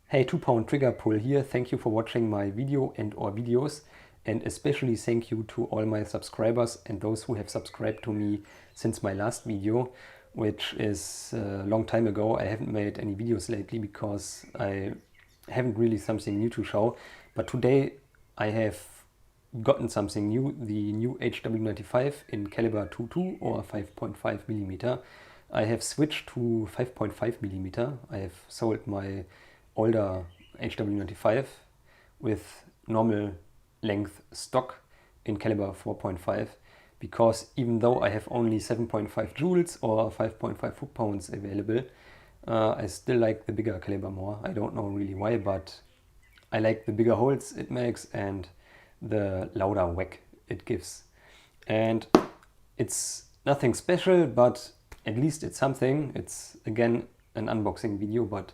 Hey, 2-pound trigger pull here. Thank you for watching my video and or videos, and especially thank you to all my subscribers and those who have subscribed to me since my last video, which is a long time ago. I haven't made any videos lately because I haven't really something new to show, but today I have gotten something new, the new HW95 in caliber 2.2 or 5.5 millimeter. I have switched to 5.5 millimeter. I have sold my older HW95 with normal length stock in caliber 4.5 because even though I have only 7.5 joules or 5.5 foot-pounds available, I still like the bigger caliber more. I don't know really why, but I like the bigger holes it makes and the louder whack it gives. And it's nothing special, but at least it's something. It's again an unboxing video, but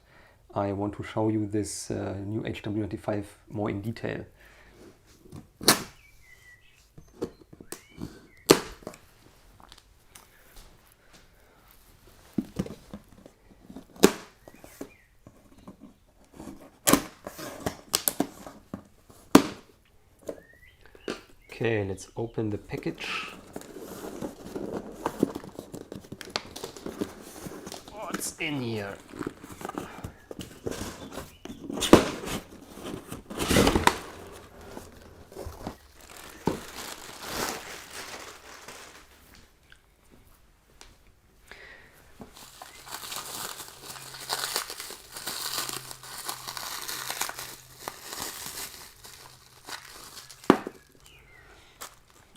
I want to show you this new HW95 more in detail. Okay, let's open the package. What's in here?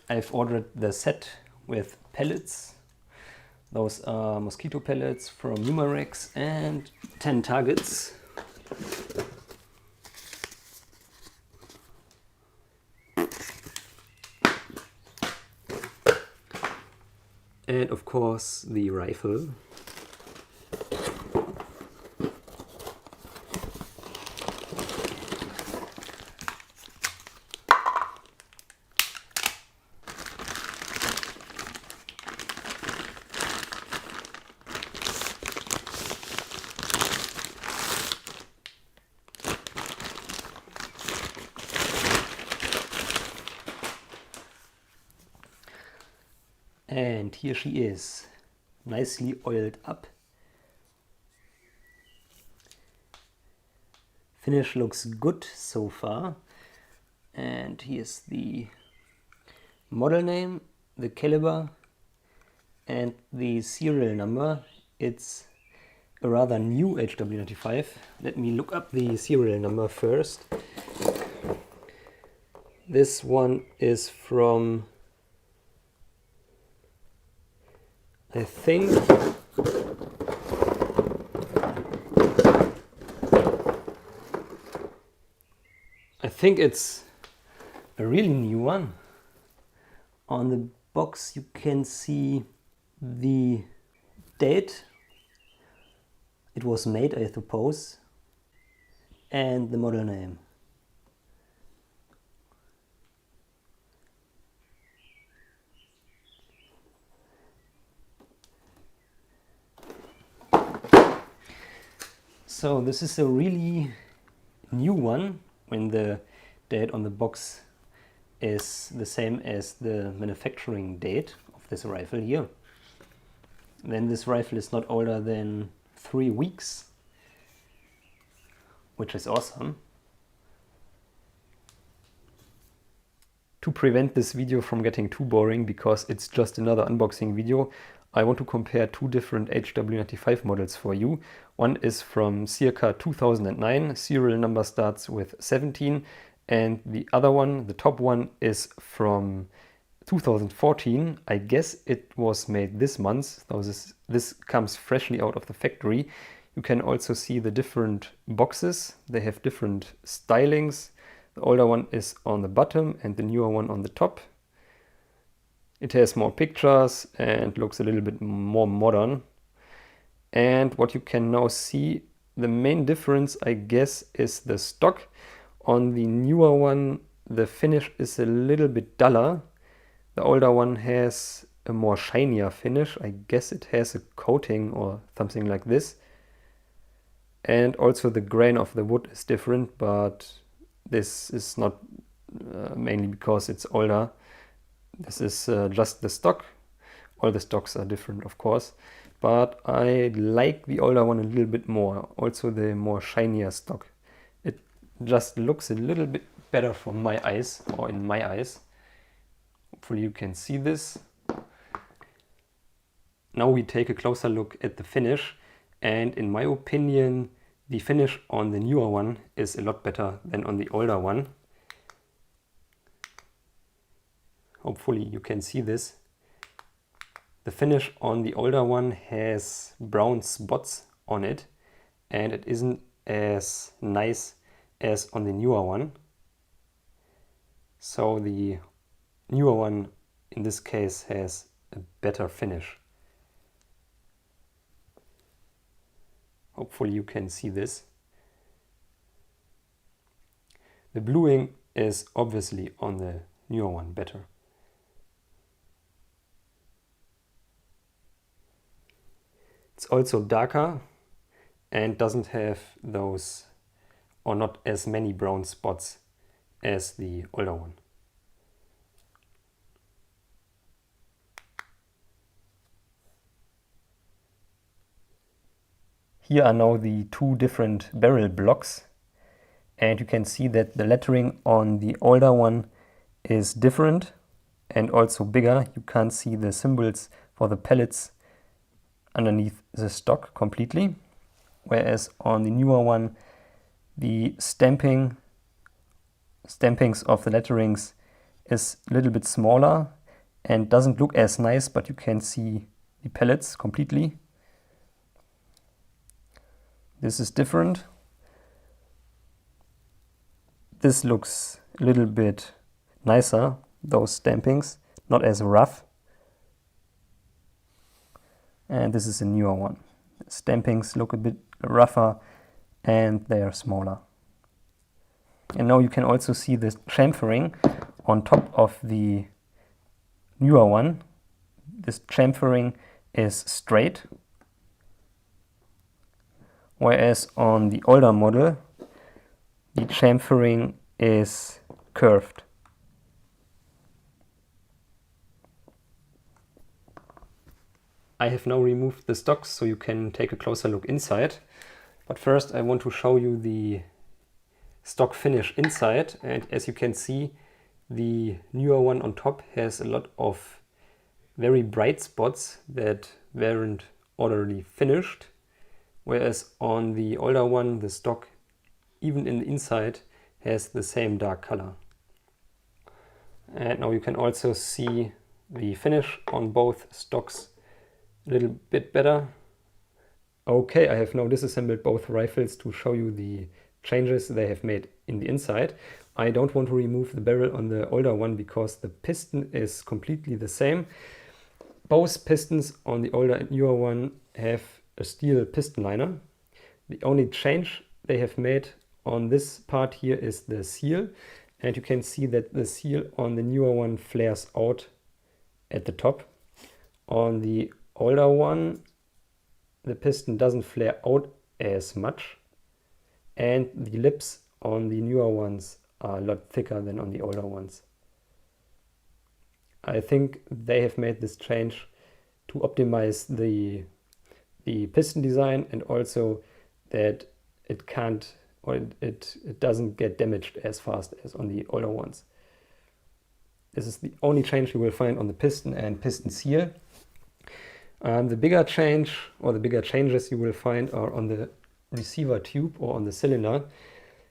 I've ordered the set with pellets. Those are mosquito pellets from Numarex and 10 targets. And of course the rifle. And here she is, nicely oiled up. Finish looks good so far. And here's the model name, the caliber, and the serial number. It's a rather new HW95. Let me look up the serial number first. This one is from, I think it's a really new one. On the box you can see the date it was made, I suppose, and the model name. So this is a really new one when the date on the box is the same as the manufacturing date of this rifle here. Then this rifle is not older than 3 weeks, which is awesome. To prevent this video from getting too boring, because it's just another unboxing video, I want to compare two different HW95 models for you. One is from circa 2009, serial number starts with 17, and the other one, the top one, is from 2014. I guess it was made this month, so this comes freshly out of the factory. You can also see the different boxes. They have different stylings. The older one is on the bottom and the newer one on the top. It has more pictures and looks a little bit more modern. And what you can now see, the main difference, I guess, is the stock. On the newer one, the finish is a little bit duller. The older one has a more shinier finish. I guess it has a coating or something like this. And also the grain of the wood is different, but this is not mainly because it's older. This is just the stock. All the stocks are different, of course, but I like the older one a little bit more. Also the more shinier stock. It just looks a little bit better from my eyes, or in my eyes. Hopefully you can see this. Now we take a closer look at the finish, and in my opinion the finish on the newer one is a lot better than on the older one. Hopefully you can see this. The finish on the older one has brown spots on it, and it isn't as nice as on the newer one. So the newer one in this case has a better finish. Hopefully you can see this. The bluing is obviously on the newer one better. It's also darker and doesn't have those, or not as many brown spots as the older one. Here are now the two different barrel blocks, and you can see that the lettering on the older one is different and also bigger. You can't see the symbols for the pellets underneath the stock completely, whereas on the newer one the stampings of the letterings is a little bit smaller and doesn't look as nice, but you can see the pellets completely. This is different. This looks a little bit nicer, those stampings, not as rough. And this is a newer one. The stampings look a bit rougher and they are smaller. And now you can also see this chamfering on top of the newer one. This chamfering is straight, whereas on the older model the chamfering is curved. I have now removed the stocks so you can take a closer look inside. But first I want to show you the stock finish inside, and as you can see the newer one on top has a lot of very bright spots that weren't orderly finished, whereas on the older one the stock, even in the inside, has the same dark color. And now you can also see the finish on both stocks a little bit better. Okay, I have now disassembled both rifles to show you the changes they have made in the inside. I don't want to remove the barrel on the older one because the piston is completely the same. Both pistons on the older and newer one have a steel piston liner. The only change they have made on this part here is the seal, and you can see that the seal on the newer one flares out at the top. On the older one the piston doesn't flare out as much, and the lips on the newer ones are a lot thicker than on the older ones. I think they have made this change to optimize the piston design, and also that it can't, or it doesn't get damaged as fast as on the older ones. This is the only change you will find on the piston and piston seal. The bigger change, or the bigger changes you will find, are on the receiver tube or on the cylinder.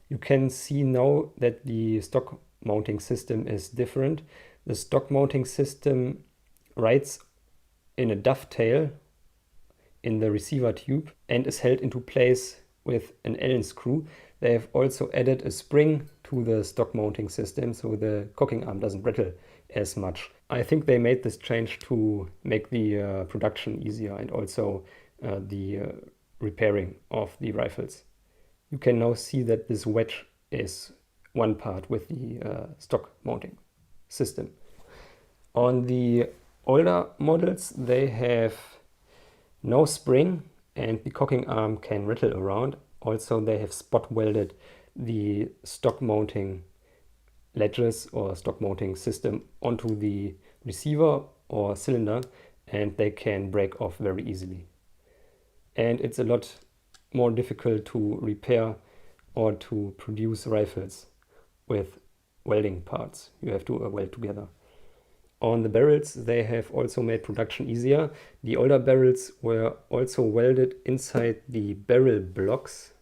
You can see now that the stock mounting system is different. The stock mounting system rides in a dovetail in the receiver tube and is held into place with an Allen screw. They have also added a spring to the stock mounting system so the cocking arm doesn't rattle as much. I think they made this change to make the production easier, and also the repairing of the rifles. You can now see that this wedge is one part with the stock mounting system. On the older models they have no spring and the cocking arm can rattle around. Also, they have spot welded the stock mounting ledges or stock mounting system onto the receiver or cylinder, and they can break off very easily. And it's a lot more difficult to repair or to produce rifles with welding parts. You have to weld together. On the barrels, they have also made production easier. The older barrels were also welded inside the barrel blocks.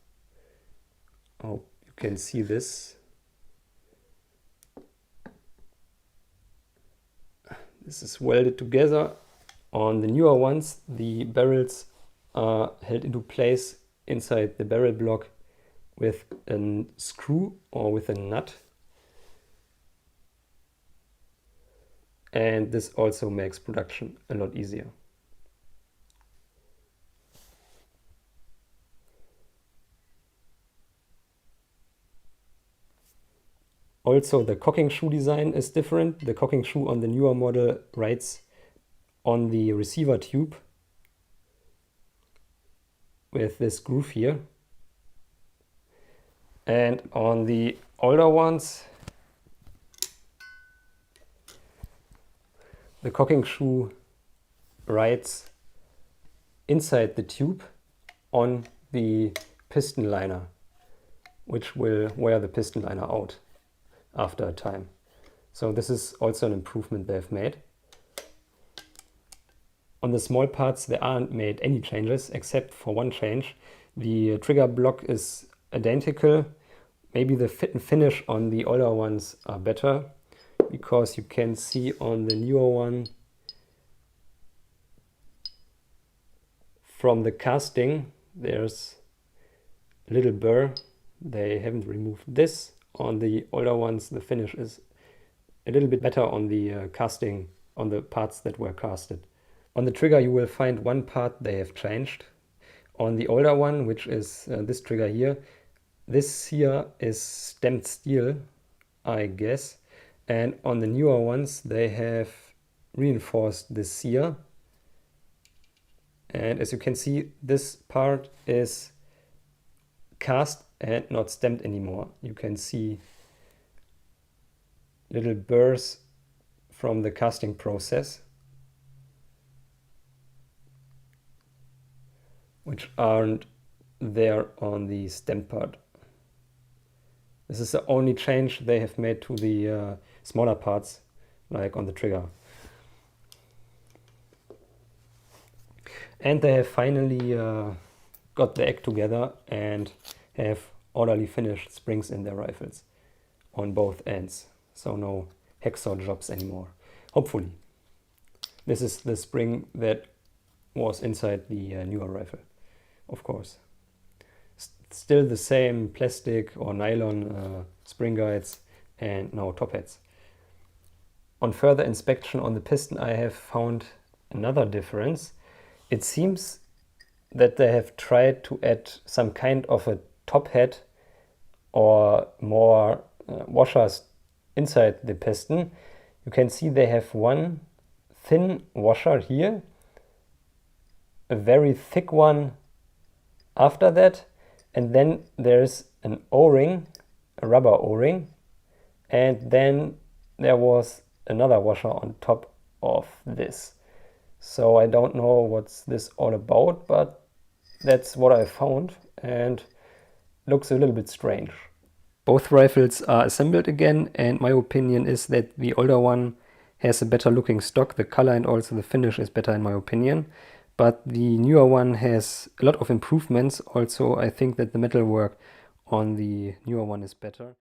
Oh, you can see this. This is welded together. On the newer ones, the barrels are held into place inside the barrel block with a screw or with a nut. And this also makes production a lot easier. Also, the cocking shoe design is different. The cocking shoe on the newer model rides on the receiver tube with this groove here. And on the older ones, the cocking shoe rides inside the tube on the piston liner, which will wear the piston liner out after a time. So this is also an improvement they've made. On the small parts there aren't made any changes except for one change. The trigger block is identical. Maybe the fit and finish on the older ones are better, because you can see on the newer one from the casting there's a little burr. They haven't removed this. On the older ones the finish is a little bit better on the casting, on the parts that were casted. On the trigger you will find one part they have changed. On the older one, which is this trigger here, this here is stamped steel, I guess. And on the newer ones they have reinforced this here. And as you can see, this part is cast and not stamped anymore. You can see little burrs from the casting process, which aren't there on the stamped part. This is the only change they have made to the smaller parts, like on the trigger. And they have finally got the act together and have orderly finished springs in their rifles on both ends. So no hacksaw jobs anymore, hopefully. This is the spring that was inside the newer rifle, of course. Still the same plastic or nylon spring guides and no top hats. On further inspection on the piston I have found another difference. It seems that they have tried to add some kind of a top hat or more washers inside the piston. You can see they have one thin washer here, a very thick one after that, and then there's an O-ring, a rubber O-ring, and then there was another washer on top of this. So I don't know what's this all about, but that's what I found and looks a little bit strange. Both rifles are assembled again, and my opinion is that the older one has a better looking stock. The color and also the finish is better in my opinion. But the newer one has a lot of improvements. Also, I think that the metalwork on the newer one is better.